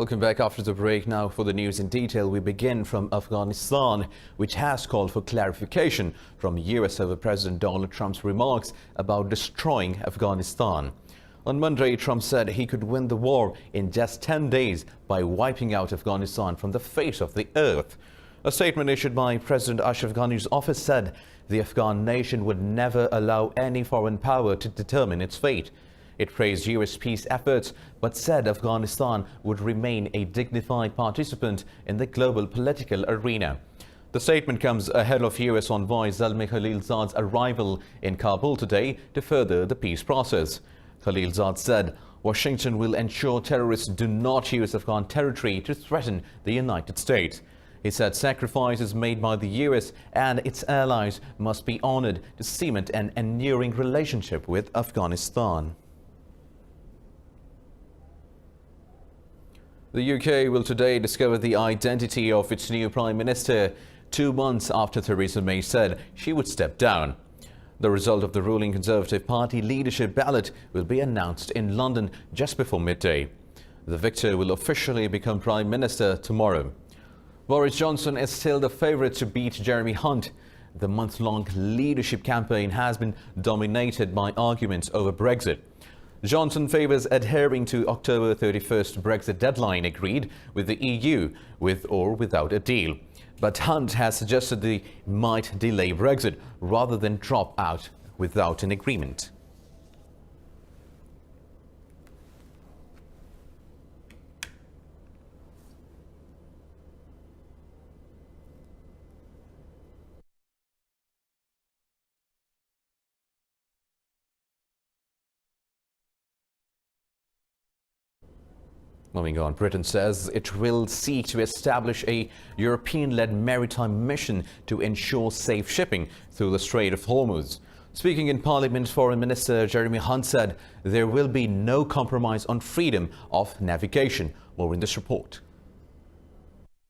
Welcome back after the break. Now for the news in detail, we begin from Afghanistan, which has called for clarification from US over President Donald Trump's remarks about destroying Afghanistan. On Monday, Trump said he could win the war in just 10 days by wiping out Afghanistan from the face of the earth. A statement issued by President Ashraf Ghani's office said the Afghan nation would never allow any foreign power to determine its fate. It praised US peace efforts, but said Afghanistan would remain a dignified participant in the global political arena. The statement comes ahead of US envoy Zalmay Khalilzad's arrival in Kabul today to further the peace process. Khalilzad said Washington will ensure terrorists do not use Afghan territory to threaten the United States. He said sacrifices made by the US and its allies must be honored to cement an enduring relationship with Afghanistan. The UK will today discover the identity of its new Prime Minister 2 months after Theresa May said she would step down. The result of the ruling Conservative Party leadership ballot will be announced in London just before midday. The victor will officially become Prime Minister tomorrow. Boris Johnson is still the favourite to beat Jeremy Hunt. The month-long leadership campaign has been dominated by arguments over Brexit. Johnson favours adhering to October 31st Brexit deadline agreed with the EU, with or without a deal. But Hunt has suggested they might delay Brexit rather than drop out without an agreement. Moving on, Britain says it will seek to establish a European-led maritime mission to ensure safe shipping through the Strait of Hormuz. Speaking in Parliament, Foreign Minister Jeremy Hunt said there will be no compromise on freedom of navigation. More in this report.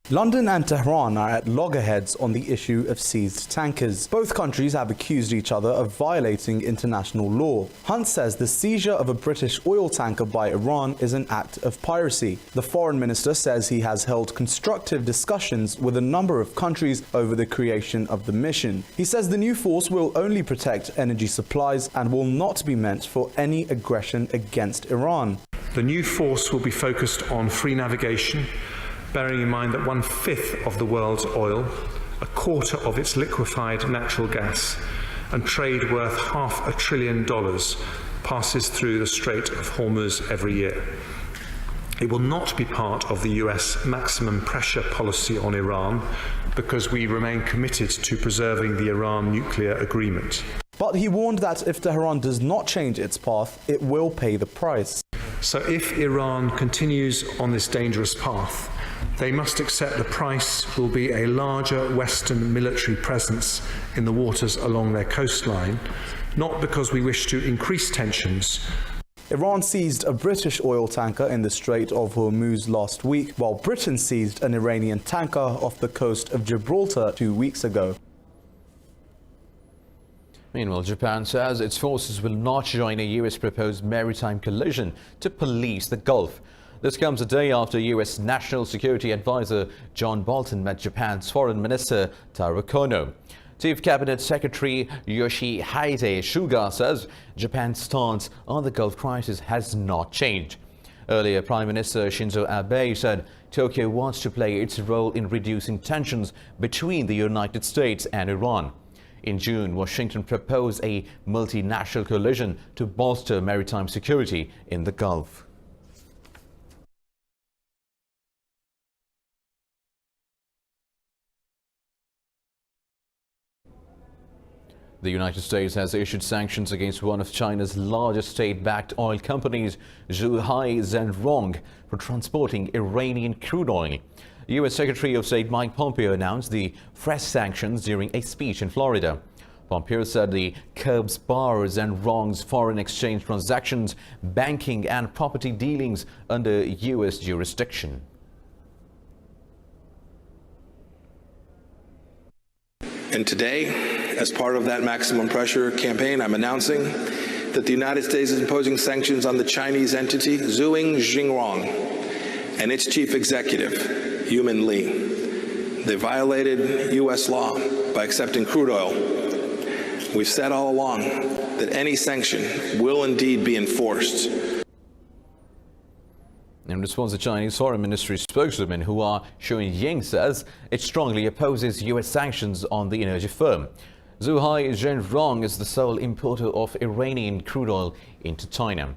London and Tehran are at loggerheads on the issue of seized tankers. Both countries have accused each other of violating international law. Hunt says the seizure of a British oil tanker by Iran is an act of piracy. The foreign minister says he has held constructive discussions with a number of countries over the creation of the mission. He says the new force will only protect energy supplies and will not be meant for any aggression against Iran. The new force will be focused on free navigation, bearing in mind that 1/5 of the world's oil, 1/4 of its liquefied natural gas, and trade worth $500 billion passes through the Strait of Hormuz every year. It will not be part of the US maximum pressure policy on Iran because we remain committed to preserving the Iran nuclear agreement. But he warned that if Tehran does not change its path, it will pay the price. So if Iran continues on this dangerous path, they must accept the price will be a larger Western military presence in the waters along their coastline, not because we wish to increase tensions. Iran seized a British oil tanker in the Strait of Hormuz last week, while Britain seized an Iranian tanker off the coast of Gibraltar 2 weeks ago. Meanwhile, Japan says its forces will not join a US proposed maritime coalition to police the Gulf. This comes a day after US National Security Advisor John Bolton met Japan's Foreign Minister Taro Kono. Chief Cabinet Secretary Yoshihide Suga says Japan's stance on the Gulf crisis has not changed. Earlier, Prime Minister Shinzo Abe said Tokyo wants to play its role in reducing tensions between the United States and Iran. In June, Washington proposed a multinational coalition to bolster maritime security in the Gulf. The United States has issued sanctions against one of China's largest state-backed oil companies, Zhuhai Zhenrong, for transporting Iranian crude oil. U.S. Secretary of State Mike Pompeo announced the fresh sanctions during a speech in Florida. Pompeo said the curbs bars Zhenrong's foreign exchange transactions, banking and property dealings under U.S. jurisdiction. And today, as part of that maximum pressure campaign, I'm announcing that the United States is imposing sanctions on the Chinese entity Zhuhai Zhenrong and its chief executive, Yumin Lee. They violated U.S. law by accepting crude oil. We've said all along that any sanction will indeed be enforced. In response, the Chinese Foreign Ministry spokeswoman Hua Chunying says it strongly opposes U.S. sanctions on the energy firm. Zhuhai Zhenrong is the sole importer of Iranian crude oil into China.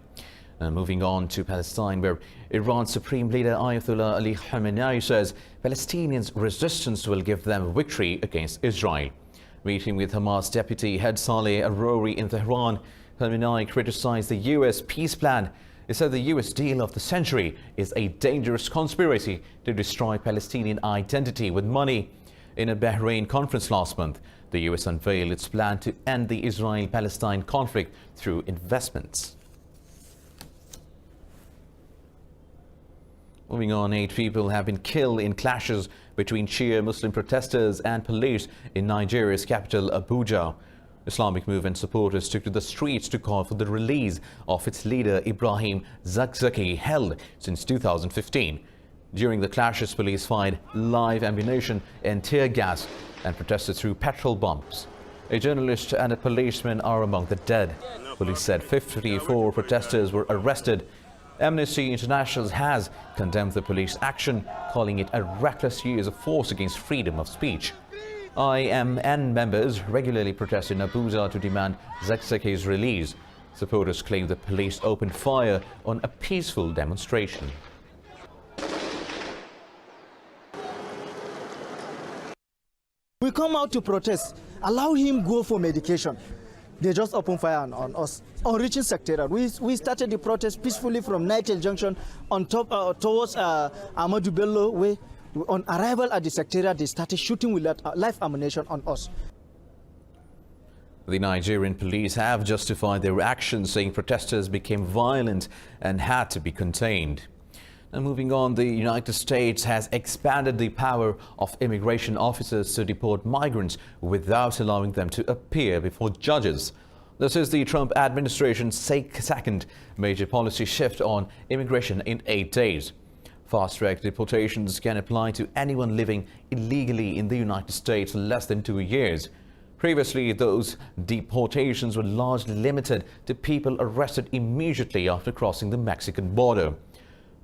Moving on to Palestine, where Iran's Supreme Leader Ayatollah Ali Khamenei says Palestinians' resistance will give them victory against Israel. Meeting with Hamas deputy head Saleh Arori in Tehran, Khamenei criticized the U.S. peace plan. He said the U.S. deal of the century is a dangerous conspiracy to destroy Palestinian identity with money. In a Bahrain conference last month, the U.S. unveiled its plan to end the Israel-Palestine conflict through investments. Moving on, 8 people have been killed in clashes between Shia Muslim protesters and police in Nigeria's capital, Abuja. Islamic movement supporters took to the streets to call for the release of its leader Ibrahim Zakzaki, held since 2015. During the clashes, police fired live ammunition and tear gas, and protesters threw petrol bombs. A journalist and a policeman are among the dead. Police said 54 protesters were arrested. Amnesty International has condemned the police action, calling it a reckless use of force against freedom of speech. IMN members regularly protest in Abuja to demand Zakzaki's release. Supporters claim the police opened fire on a peaceful demonstration. We come out to protest. Allow him go for medication. They just open fire on us. On reaching Secretariat, we started the protest peacefully from Nitel Junction on top towards Ahmadu Bello way. On arrival at the Secretariat, they started shooting with live ammunition on us. The Nigerian police have justified their actions, saying protesters became violent and had to be contained. Now, moving on, the United States has expanded the power of immigration officers to deport migrants without allowing them to appear before judges. This is the Trump administration's second major policy shift on immigration in 8 days. Fast-track deportations can apply to anyone living illegally in the United States less than 2 years. Previously, those deportations were largely limited to people arrested immediately after crossing the Mexican border.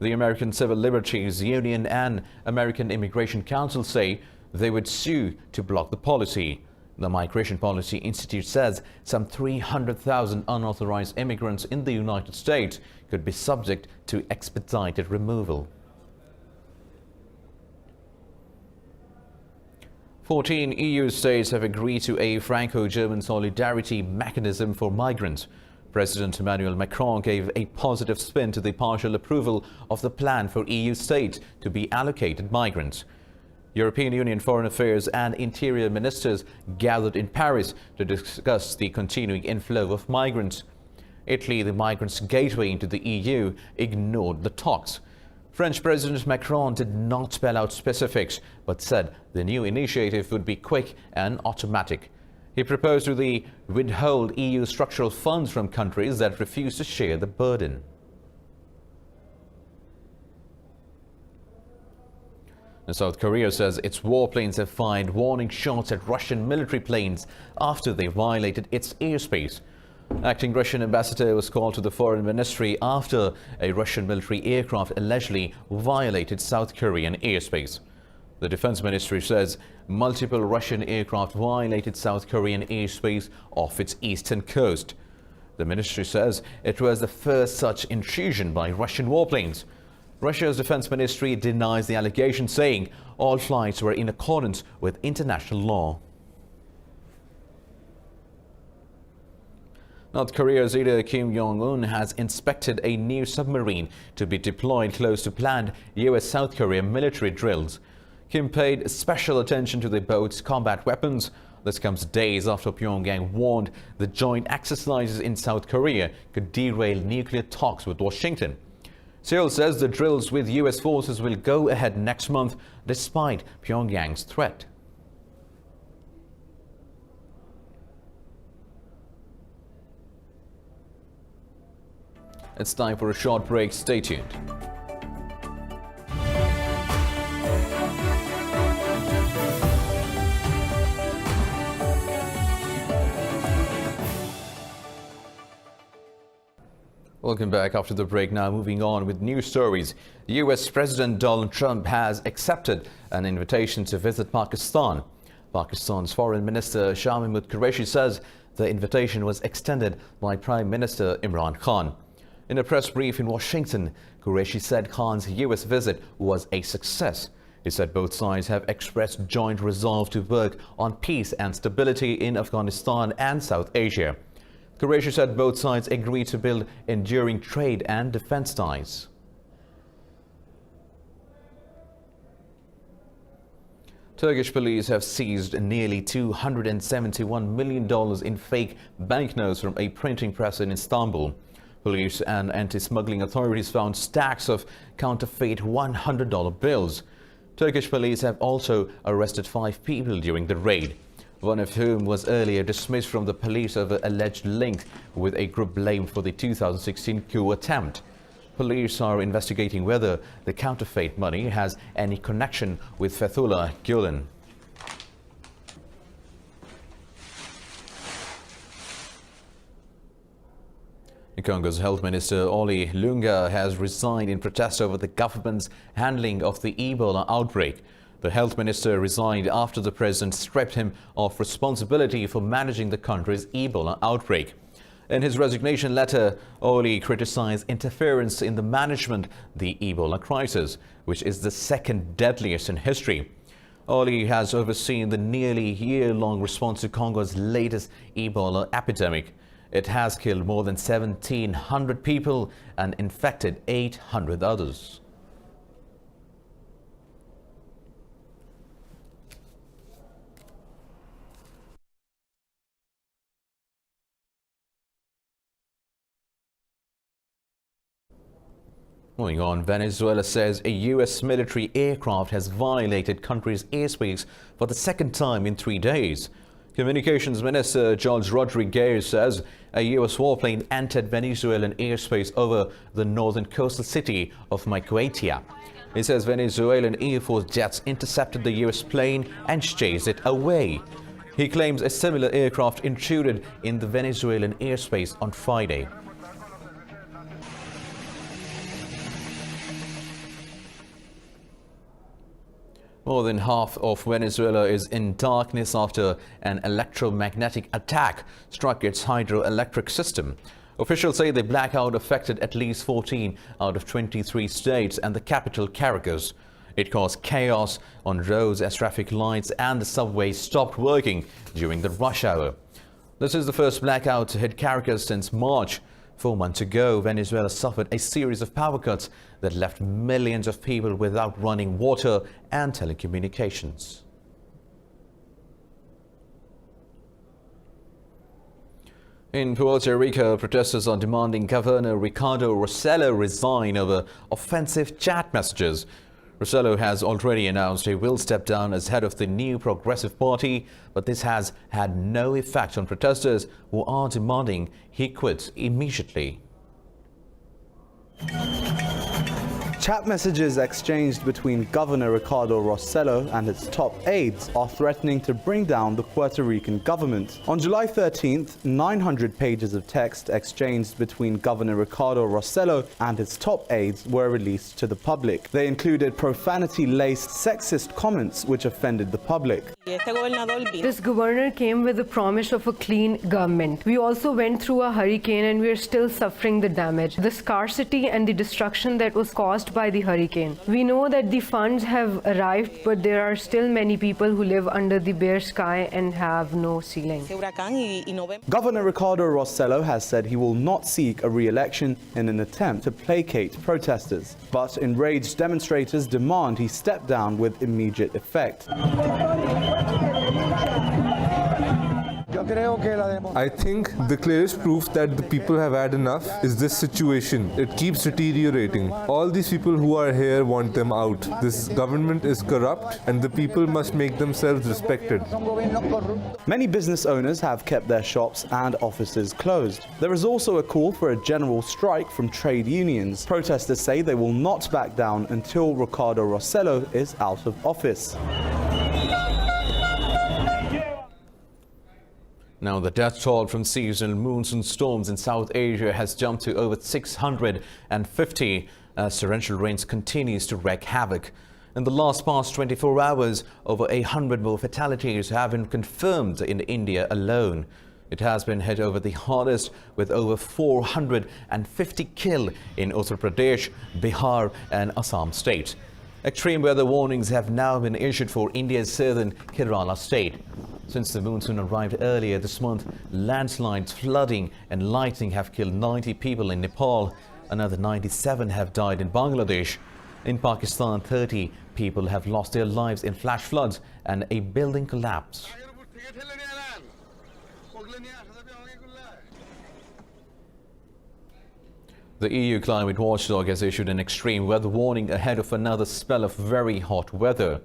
The American Civil Liberties Union and American Immigration Council say they would sue to block the policy. The Migration Policy Institute says some 300,000 unauthorized immigrants in the United States could be subject to expedited removal. 14 EU states have agreed to a Franco-German solidarity mechanism for migrants. President Emmanuel Macron gave a positive spin to the partial approval of the plan for EU states to be allocated migrants. European Union Foreign Affairs and Interior Ministers gathered in Paris to discuss the continuing inflow of migrants. Italy, the migrants' gateway into the EU, ignored the talks. French President Macron did not spell out specifics, but said the new initiative would be quick and automatic. He proposed to withhold EU structural funds from countries that refuse to share the burden. South Korea says its warplanes have fired warning shots at Russian military planes after they violated its airspace. Acting Russian ambassador was called to the foreign ministry after a Russian military aircraft allegedly violated South Korean airspace. The defense ministry says multiple Russian aircraft violated South Korean airspace off its eastern coast. The ministry says it was the first such intrusion by Russian warplanes. Russia's defense ministry denies the allegation, saying all flights were in accordance with international law. North Korea's leader Kim Jongun has inspected a new submarine to be deployed close to planned U.S.-South Korea military drills. Kim paid special attention to the boat's combat weapons. This comes days after Pyongyang warned the joint exercises in South Korea could derail nuclear talks with Washington. Seoul says the drills with U.S. forces will go ahead next month despite Pyongyang's threat. It's time for a short break. Stay tuned. Welcome back after the break. Now moving on with news stories. US President Donald Trump has accepted an invitation to visit Pakistan. Pakistan's Foreign Minister Shah Qureshi says the invitation was extended by Prime Minister Imran Khan. In a press brief in Washington, Qureshi said Khan's US visit was a success. He said both sides have expressed joint resolve to work on peace and stability in Afghanistan and South Asia. Qureshi said both sides agreed to build enduring trade and defense ties. Turkish police have seized nearly $271 million in fake banknotes from a printing press in Istanbul. Police and anti-smuggling authorities found stacks of counterfeit $100 bills. Turkish police have also arrested 5 people during the raid, one of whom was earlier dismissed from the police over alleged link with a group blamed for the 2016 coup attempt. Police are investigating whether the counterfeit money has any connection with Fethullah Gulen. Congo's Health Minister Ali Lunga has resigned in protest over the government's handling of the Ebola outbreak. The health minister resigned after the president stripped him of responsibility for managing the country's Ebola outbreak. In his resignation letter, Ali criticized interference in the management of the Ebola crisis, which is the second deadliest in history. Ali has overseen the nearly year-long response to Congo's latest Ebola epidemic. It has killed more than 1,700 people and infected 800 others. Moving on, Venezuela says a U.S. military aircraft has violated country's airspace for the second time in 3 days. Communications Minister George Rodriguez says a U.S. warplane entered Venezuelan airspace over the northern coastal city of Macron. He says Venezuelan Air Force jets intercepted the U.S. plane and chased it away. He claims a similar aircraft intruded in the Venezuelan airspace on Friday. More than half of Venezuela is in darkness after an electromagnetic attack struck its hydroelectric system. Officials say the blackout affected at least 14 out of 23 states and the capital, Caracas. It caused chaos on roads as traffic lights and the subway stopped working during the rush hour. This is the first blackout to hit Caracas since March. 4 months ago, Venezuela suffered a series of power cuts that left millions of people without running water and telecommunications. In Puerto Rico, protesters are demanding Governor Ricardo Rossello resign over offensive chat messages. Rossello has already announced he will step down as head of the new Progressive Party, but this has had no effect on protesters who are demanding he quit immediately. Chat messages exchanged between Governor Ricardo Rossello and his top aides are threatening to bring down the Puerto Rican government. On July 13th, 900 pages of text exchanged between Governor Ricardo Rossello and his top aides were released to the public. They included profanity-laced sexist comments which offended the public. This governor came with the promise of a clean government. We also went through a hurricane and we are still suffering the damage, the scarcity and the destruction that was caused by the hurricane. We know that the funds have arrived, but there are still many people who live under the bare sky and have no ceiling. Governor Ricardo Rossello has said he will not seek a re-election in an attempt to placate protesters. But enraged demonstrators demand he step down with immediate effect. I think the clearest proof that the people have had enough is this situation. It keeps deteriorating. All these people who are here want them out. This government is corrupt and the people must make themselves respected. Many business owners have kept their shops and offices closed. There is also a call for a general strike from trade unions. Protesters say they will not back down until Ricardo Rossello is out of office. Now, the death toll from seasonal monsoon storms in South Asia has jumped to over 650 as torrential rains continues to wreak havoc. In the past 24 hours, over 100 more fatalities have been confirmed in India alone. It has been hit over the hardest, with over 450 killed in Uttar Pradesh, Bihar and Assam state. Extreme weather warnings have now been issued for India's southern Kerala state. Since the monsoon arrived earlier this month, landslides, flooding and lightning have killed 90 people in Nepal. Another 97 have died in Bangladesh. In Pakistan, 30 people have lost their lives in flash floods and a building collapse. The EU climate watchdog has issued an extreme weather warning ahead of another spell of very hot weather.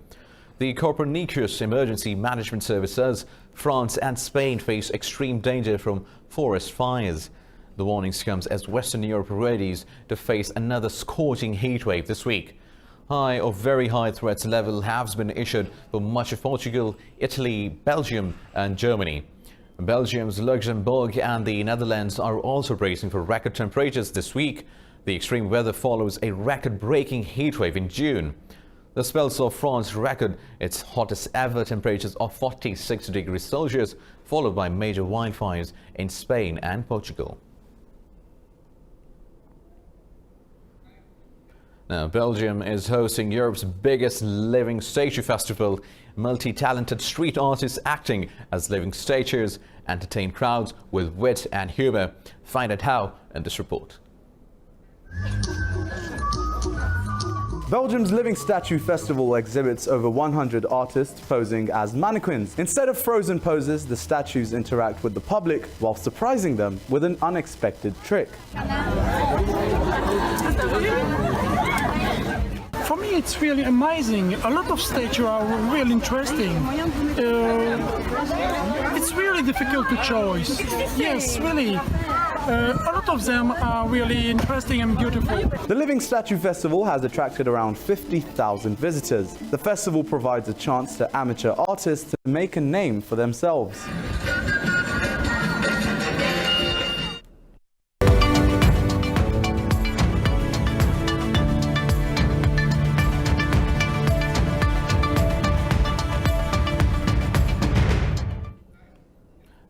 The Copernicus Emergency Management Service says France and Spain face extreme danger from forest fires. The warnings comes as Western Europe readies to face another scorching heatwave this week. High or very high threat level has been issued for much of Portugal, Italy, Belgium and Germany. Belgium's Luxembourg and the Netherlands are also bracing for record temperatures this week. The extreme weather follows a record-breaking heatwave in June. The spell saw France record its hottest ever temperatures of 46 degrees Celsius, followed by major wildfires in Spain and Portugal. Now, Belgium is hosting Europe's biggest living statue festival. Multi-talented street artists acting as living statues entertain crowds with wit and humor. Find out how in this report. Belgium's Living Statue Festival exhibits over 100 artists posing as mannequins. Instead of frozen poses, the statues interact with the public while surprising them with an unexpected trick. For me, it's really amazing. A lot of statues are really interesting. It's really difficult to choose. Yes, really. A lot of them are really interesting and beautiful. The Living Statue Festival has attracted around 50,000 visitors. The festival provides a chance to amateur artists to make a name for themselves.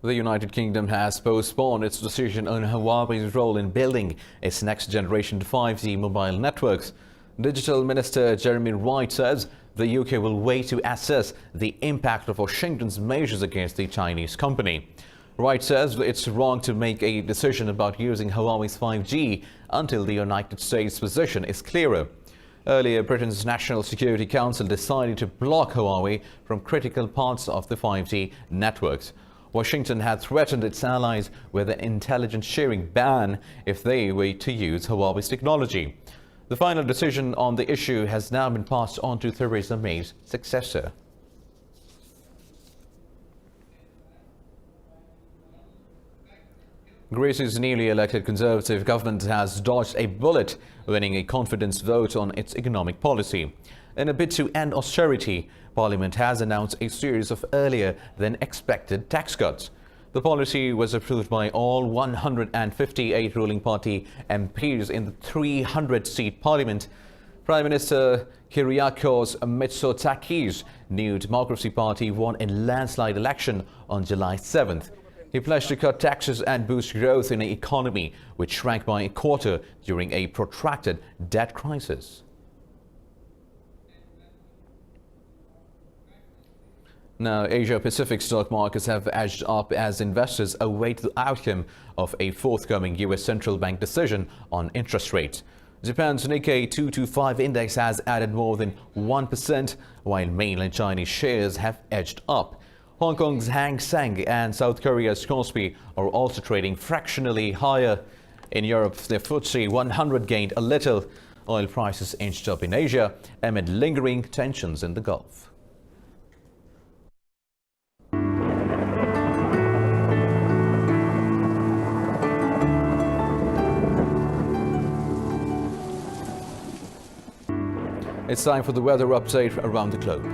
The United Kingdom has postponed its decision on Huawei's role in building its next-generation 5G mobile networks. Digital Minister Jeremy Wright says the UK will wait to assess the impact of Washington's measures against the Chinese company. Wright says it's wrong to make a decision about using Huawei's 5G until the United States' position is clearer. Earlier, Britain's National Security Council decided to block Huawei from critical parts of the 5G networks. Washington had threatened its allies with an intelligence sharing ban if they were to use Huawei's technology. The final decision on the issue has now been passed on to Theresa May's successor. Greece's newly elected Conservative government has dodged a bullet, winning a confidence vote on its economic policy. In a bid to end austerity, Parliament has announced a series of earlier than expected tax cuts. The policy was approved by all 158 ruling party MPs in the 300-seat Parliament. Prime Minister Kyriakos Mitsotakis' New Democracy Party won a landslide election on July 7th. He pledged to cut taxes and boost growth in an economy which shrank by a quarter during a protracted debt crisis. Now, Asia-Pacific stock markets have edged up as investors await the outcome of a forthcoming U.S. central bank decision on interest rates. Japan's Nikkei 225 index has added more than 1%, while mainland Chinese shares have edged up. Hong Kong's Hang Seng and South Korea's Kospi are also trading fractionally higher. In Europe, the FTSE 100 gained a little. Oil prices inched up in Asia amid lingering tensions in the Gulf. It's time for the weather update around the globe.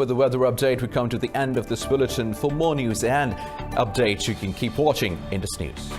With the weather update, we come to the end of this bulletin. For more news and updates, you can keep watching Indus News.